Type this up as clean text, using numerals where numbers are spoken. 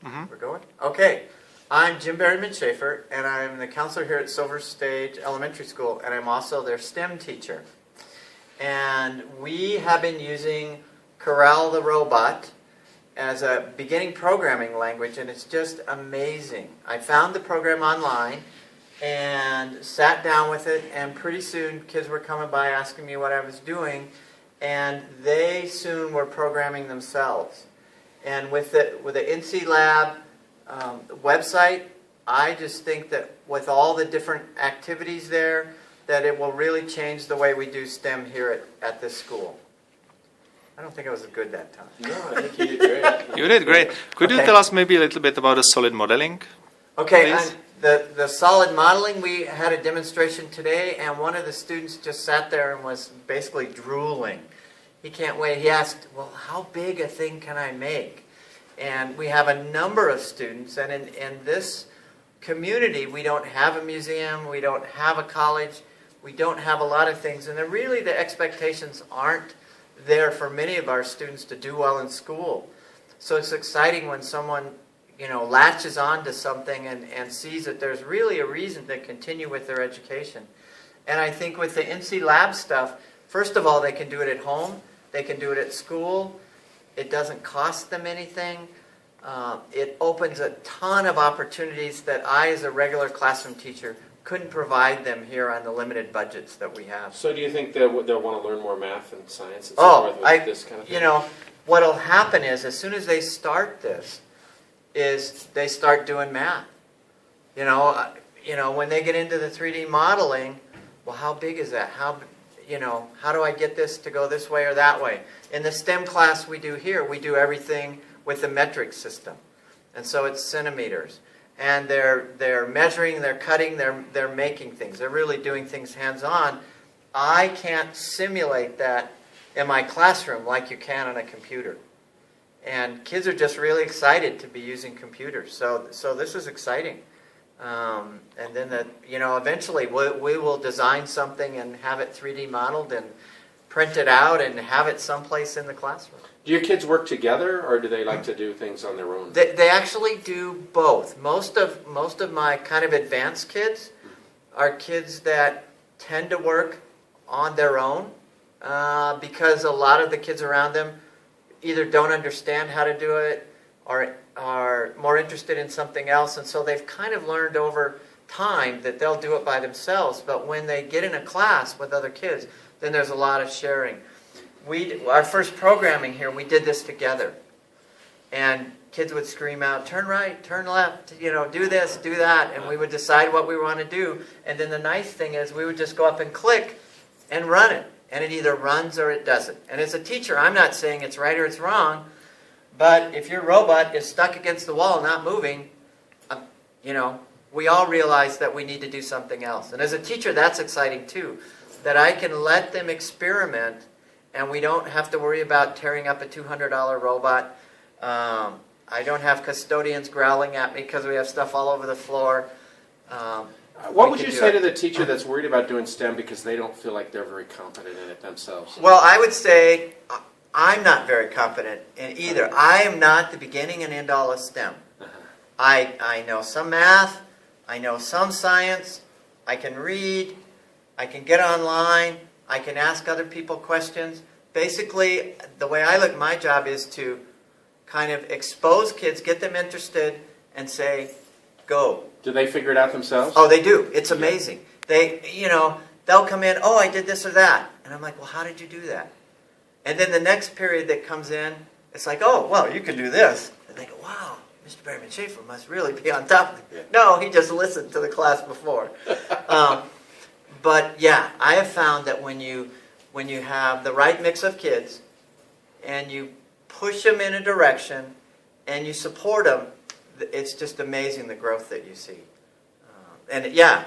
We're going? Okay. I'm Jim Berryman Schaefer, and I'm the counselor here at Silver Stage Elementary School, and I'm also their STEM teacher. And we have been using Corral the robot as a beginning programming language, and it's just amazing. I found the program online and sat down with it, and pretty soon kids were coming by asking me what I was doing, and they soon were programming themselves. And with the NCLab website, I just think that with all the different activities there, that it will really change the way we do STEM here at this school. I don't think I was good that time. No, I think you did great. You did great. Could you tell us maybe a little bit about the solid modeling? Okay, the solid modeling, we had a demonstration today, and one of the students just sat there and was basically drooling. He can't wait. He asked, well, how big a thing can I make? And we have a number of students, and in this community, we don't have a museum, we don't have a college, we don't have a lot of things, and really the expectations aren't there for many of our students to do well in school. So it's exciting when someone, latches on to something and sees that there's really a reason to continue with their education. And I think with the NCLab stuff, first of all, they can do it at home, they can do it at school. It doesn't cost them anything. It opens a ton of opportunities that I, as a regular classroom teacher, couldn't provide them here on the limited budgets that we have. So do you think they'll want to learn more math and science and so forth with this kind of thing? What'll happen is as soon as they start this, is they start doing math. When they get into the 3D modeling, well, how big is that? How do I get this to go this way or that way? In the STEM class we do here, we do everything with the metric system. And so it's centimeters. And they're measuring, they're cutting, they're making things. They're really doing things hands-on. I can't simulate that in my classroom like you can on a computer. And kids are just really excited to be using computers. So this is exciting. And then eventually we will design something and have it 3D modeled and print it out and have it someplace in the classroom. Do your kids work together, or do they like to do things on their own? They actually do both. Most of my kind of advanced kids are kids that tend to work on their own because a lot of the kids around them either don't understand how to do it or are more interested in something else, and so they've kind of learned over time that they'll do it by themselves. But when they get in a class with other kids, then there's a lot of sharing. Our first programming here, we did this together. And kids would scream out, turn right, turn left, do this, do that. And we would decide what we want to do. And then the nice thing is we would just go up and click and run it. And it either runs or it doesn't. And as a teacher, I'm not saying it's right or it's wrong. But if your robot is stuck against the wall, not moving, we all realize that we need to do something else. And as a teacher, that's exciting too. That I can let them experiment and we don't have to worry about tearing up a $200 robot. I don't have custodians growling at me because we have stuff all over the floor. What would you say to the teacher that's worried about doing STEM because they don't feel like they're very competent in it themselves? Well, I would say I'm not very competent in either. I am not the beginning and end all of STEM. I know some math, I know some science, I can read, I can get online, I can ask other people questions. Basically, the way I look at my job is to kind of expose kids, get them interested, and say, go. Do they figure it out themselves? Oh, they do. It's amazing. They'll come in, oh, I did this or that. And I'm like, well, how did you do that? And then the next period that comes in, it's like, oh, well, you can do this. And they go, wow, Mr. Berryman Schaefer must really be on top of it. Yeah. No, he just listened to the class before. But yeah, I have found that when you have the right mix of kids and you push them in a direction and you support them, it's just amazing the growth that you see. And yeah,